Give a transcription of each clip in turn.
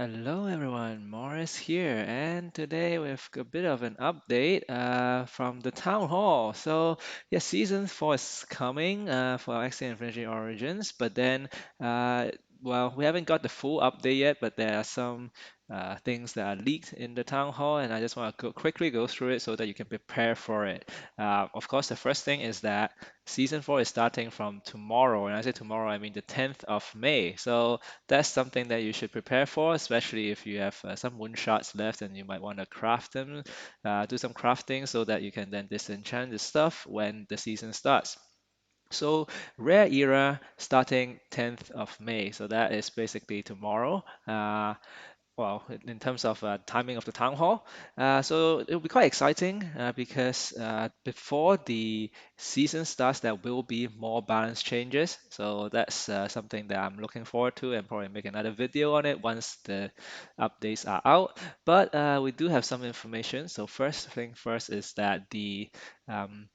Hello everyone, Morris here, and today we've got a bit of an update from the Town Hall. So, yeah, season 4 is coming for Axie Infinity Origins, but then, uh, well, we haven't got the full update yet, but there are some things that are leaked in the Town Hall, and I just want to quickly go through it so that you can prepare for it. Of course, the first thing is that season 4 is starting from tomorrow, and I say tomorrow, I mean the 10th of May. So, that's something that you should prepare for, especially if you have some moon shards left and you might want to craft them, do some crafting so that you can then disenchant the stuff when the season starts. So rare era starting 10th of May. So that is basically tomorrow. Well, in terms of timing of the town hall. So it'll be quite exciting because before the season starts, there will be more balance changes. So that's something that I'm looking forward to and probably make another video on it once the updates are out. But we do have some information. So first thing first is that the um,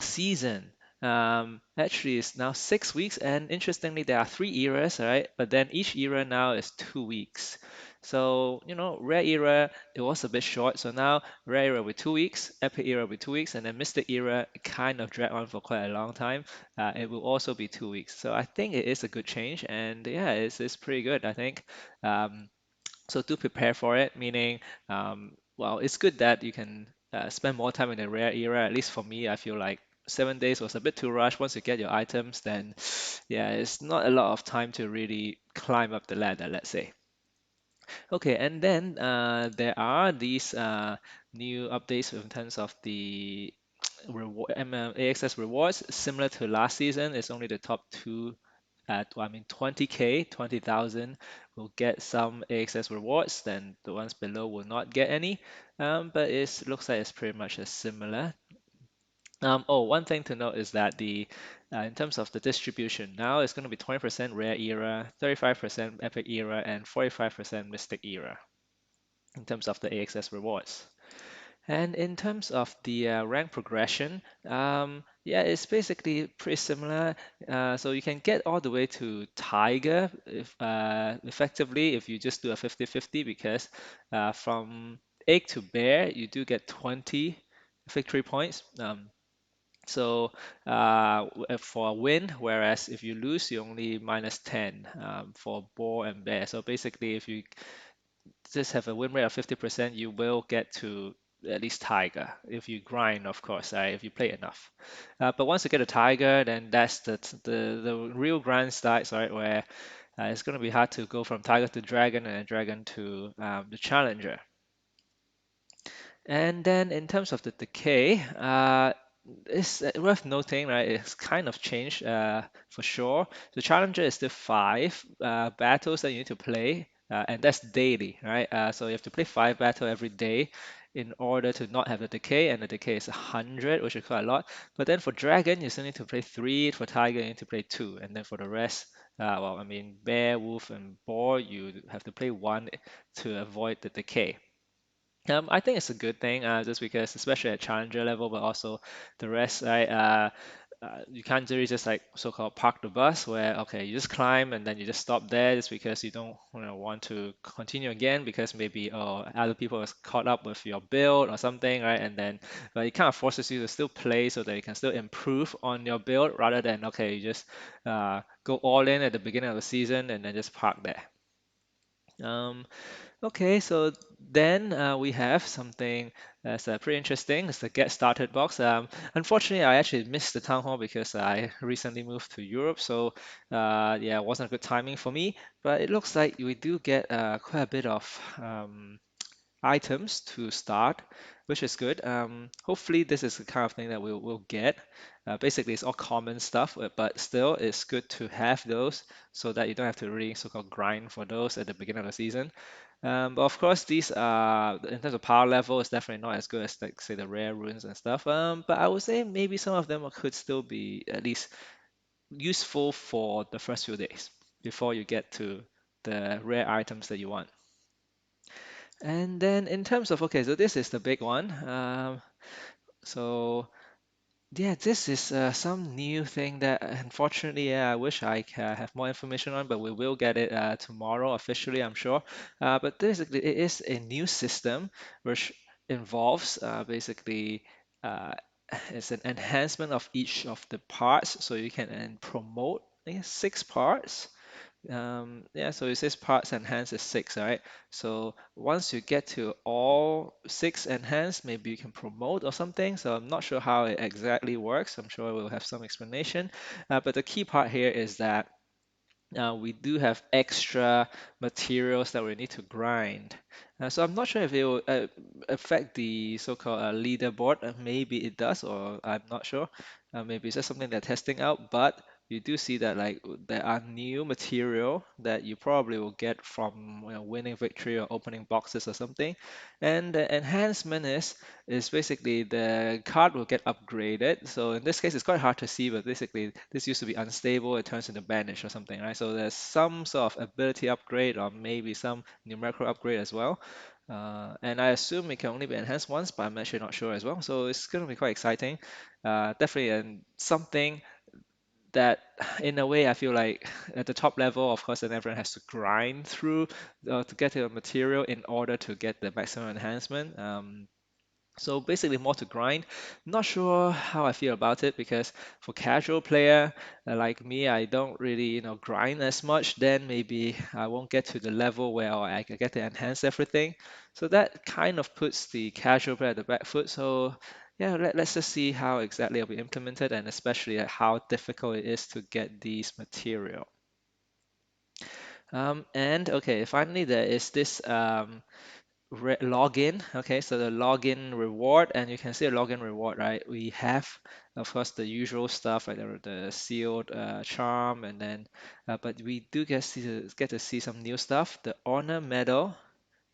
season actually is now 6 weeks, and interestingly there are three eras, right? But then each era now is 2 weeks. So rare era, it was a bit short, so now rare era with 2 weeks, epic era with 2 weeks, and then mystic era kind of dragged on for quite a long time. It will also be 2 weeks, so I think it is a good change, and yeah, it's pretty good, I think. So do prepare for it, meaning, well, it's good that you can spend more time in the rare era. At least for me, I feel like 7 days was a bit too rushed. Once you get your items, then yeah, it's not a lot of time to really climb up the ladder, let's say. Okay, and then there are these new updates in terms of the reward AXS rewards. Similar to last season, it's only the top two at, I mean, 20K, 20,000 will get some AXS rewards, then the ones below will not get any. But it looks like it's pretty much as similar. Oh, one thing to note is that the in terms of the distribution, now it's going to be 20% rare era, 35% epic era, and 45% mystic era in terms of the AXS rewards. And in terms of the rank progression, yeah, it's basically pretty similar. So you can get all the way to Tiger if, effectively if you just do a 50-50 because from egg to bear, you do get 20 victory points. So for a win, whereas if you lose, you only minus 10 for boar and bear. So basically, if you just have a win rate of 50%, you will get to at least Tiger if you grind, of course, right? If you play enough. But once you get a Tiger, then that's the real grind starts, right? Where it's going to be hard to go from Tiger to Dragon and then Dragon to the Challenger. And then in terms of the decay, it's worth noting, right? It's kind of changed for sure. The challenger is still five battles that you need to play, and that's daily, right? So you have to play five battle every day in order to not have the decay, and the decay is 100, which is quite a lot. But then for dragon, you still need to play three. For tiger, you need to play two, and then for the rest, well, I mean, bear, wolf, and boar, you have to play one to avoid the decay. I think it's a good thing, just because, especially at challenger level, but also the rest, right? You can't really just like so-called park the bus, where okay, you just climb and then you just stop there, just because you don't want to continue again because maybe other people have caught up with your build or something, right? And then, but it kind of forces you to still play so that you can still improve on your build rather than okay, you just go all in at the beginning of the season and then just park there. Um, Okay, so then we have something that's pretty interesting. It's the Get Started box. Unfortunately, I actually missed the town hall because I recently moved to Europe, so yeah, it wasn't a good timing for me. But it looks like we do get quite a bit of items to start, which is good. Hopefully, this is the kind of thing that we'll get. Basically, it's all common stuff, but still, it's good to have those so that you don't have to really so-called grind for those at the beginning of the season. But of course, these are in terms of power level, it's definitely not as good as like say the rare runes and stuff. But I would say maybe some of them could still be at least useful for the first few days before you get to the rare items that you want. And then in terms of okay, so this is the big one. So Yeah, this is some new thing that unfortunately, yeah, I wish I have more information on, but we will get it tomorrow officially, I'm sure. But basically, it is a new system which involves basically uh, it's an enhancement of each of the parts, so you can promote I guess, six parts. Yeah, so it says parts enhanced is six, right? So once you get to all six enhanced, maybe you can promote or something. So I'm not sure how it exactly works. I'm sure we'll have some explanation. But the key part here is that we do have extra materials that we need to grind. So I'm not sure if it will affect the so-called leaderboard. Maybe it does, or I'm not sure. Maybe it's just something they're testing out. But you do see that like there are new material that you probably will get from winning victory or opening boxes or something. And the enhancement is basically the card will get upgraded. So in this case, it's quite hard to see, but basically this used to be unstable, it turns into banish or something, right? So there's some sort of ability upgrade or maybe some numerical upgrade as well. And I assume it can only be enhanced once, but I'm actually not sure as well. So it's going to be quite exciting. Definitely and something that in a way I feel like at the top level, of course, then everyone has to grind through to get to the material in order to get the maximum enhancement. So basically more to grind. Not sure how I feel about it because for casual player like me, I don't really, grind as much. Then maybe I won't get to the level where I can get to enhance everything. So that kind of puts the casual player at the back foot. So yeah, let's just see how exactly it'll be implemented and especially how difficult it is to get these material. And okay, finally there is this login. Okay, so the login reward, and you can see a login reward, right? We have, of course, the usual stuff like the sealed charm, and then, but we do get to see some new stuff. The honor medal.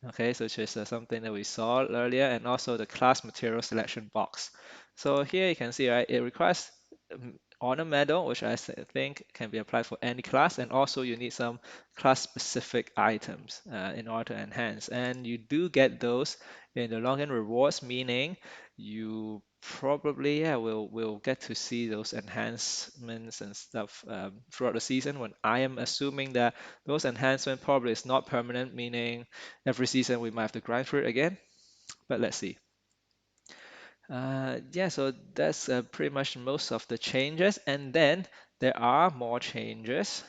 Okay, so which is something that we saw earlier, and also the class material selection box. So here you can see, right, it requires honor medal, which think can be applied for any class, and also you need some class-specific items in order to enhance. And you do get those in the login rewards, meaning you probably will get to see those enhancements and stuff throughout the season. When I am assuming that those enhancement probably is not permanent, meaning every season we might have to grind through it again, but let's see. Yeah, so that's pretty much most of the changes. And then there are more changes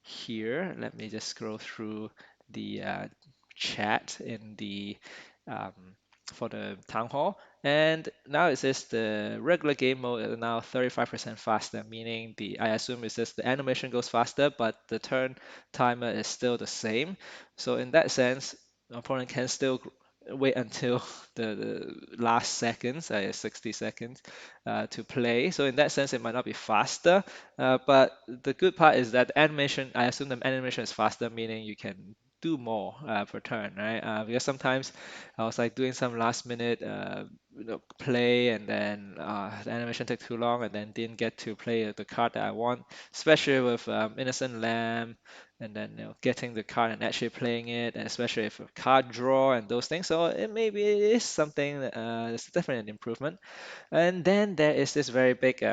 here. Let me just scroll through the chat in the um, for the town hall. And now it says the regular game mode is now 35% faster, meaning I assume it says the animation goes faster, but the turn timer is still the same. So in that sense, opponent can still wait until the last seconds, 60 seconds, to play. So in that sense, it might not be faster, but the good part is that the animation, I assume the animation is faster, meaning you can do more per turn, right? Because sometimes I was like doing some last minute play and then the animation took too long and then didn't get to play the card that I want, especially with Innocent Lamb and then getting the card and actually playing it, and especially if a card draw and those things. So it maybe it is something that, it's definitely an improvement. And then there is this very big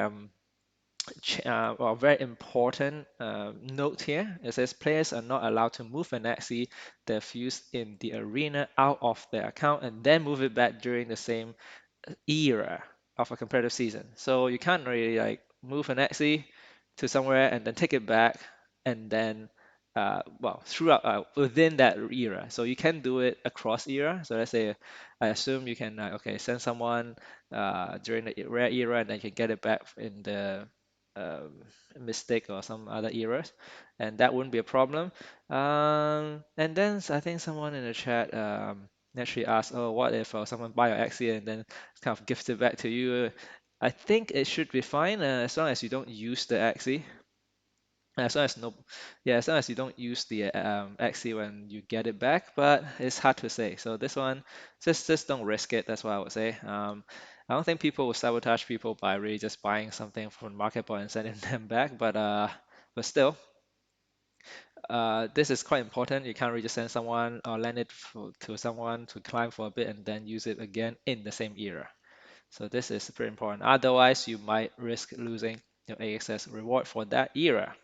well, very important note here. It says players are not allowed to move an Axie they've used in the arena out of their account and then move it back during the same era of a competitive season. So you can't really like move an Axie to somewhere and then take it back and then well throughout within that era. So you can do it across era. So let's say I assume you can okay send someone during the rare era and then you can get it back in the um, Mystic or some other eras, and that wouldn't be a problem. And then I think someone in the chat actually asked, "Oh, what if someone buy your Axie and then kind of gift it back to you?" I think it should be fine as long as you don't use the Axie. As long as no, yeah, as long as you don't use the Axie when you get it back, but it's hard to say. So this one, just don't risk it. That's what I would say. I don't think people will sabotage people by really just buying something from the market and sending them back. But still, this is quite important. You can't really just send someone or lend it to someone to climb for a bit and then use it again in the same era. So this is pretty important. Otherwise, you might risk losing your AXS reward for that era.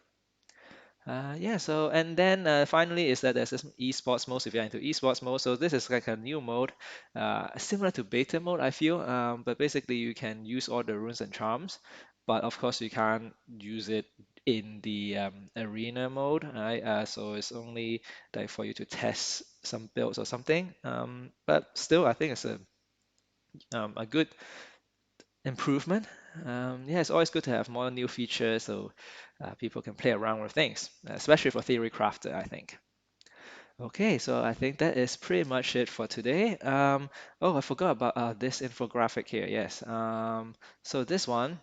Yeah, so and then finally is that there's this esports mode if you're into esports mode. So this is like a new mode, similar to beta mode, I feel. But basically you can use all the runes and charms, but of course you can't use it in the arena mode, right? So it's only like for you to test some builds or something. But still, I think it's a good improvement. Yeah, it's always good to have more new features so people can play around with things, especially for Theory Crafter, I think. Okay, so I think that is pretty much it for today. Oh, I forgot about this infographic here. Yes. So this one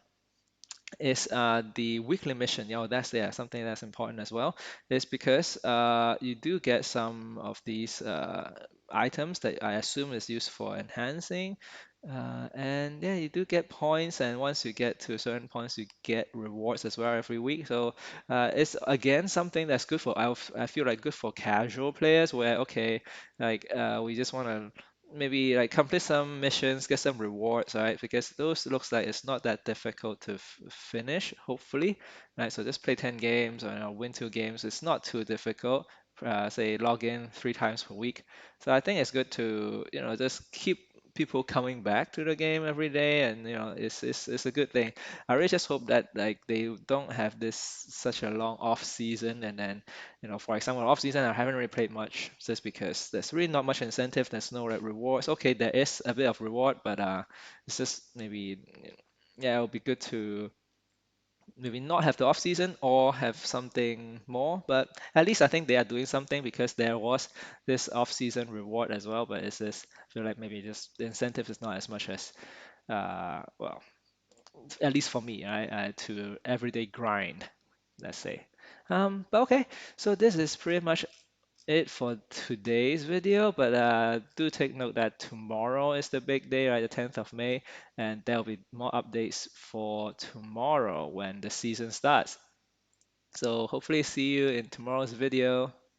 is the weekly mission. That's something that's important as well. It's because you do get some of these items that I assume is used for enhancing. And yeah, you do get points, and once you get to certain points, you get rewards as well every week. So it's again something that's good for I feel like good for casual players where okay, like we just want to maybe like complete some missions, get some rewards, right? Because those looks like it's not that difficult to finish, hopefully, right? So just play 10 games or win 2 games. It's not too difficult. Say log in 3 times per week. So I think it's good to just keep people coming back to the game every day, and it's a good thing. I really just hope that like they don't have this such a long off season, and then for example, off season, I haven't really played much just because there's really not much incentive. There's no like rewards. Okay, there is a bit of reward, but it's just maybe, yeah, it would be good to maybe not have the off season or have something more. But at least I think they are doing something because there was this off season reward as well. But it's just I feel like maybe just the incentive is not as much as well, at least for me, right? To everyday grind, let's say. But okay, so this is pretty much it for today's video, but do take note that tomorrow is the big day, right? The 10th of May, and there'll be more updates for tomorrow when the season starts. So hopefully see you in tomorrow's video.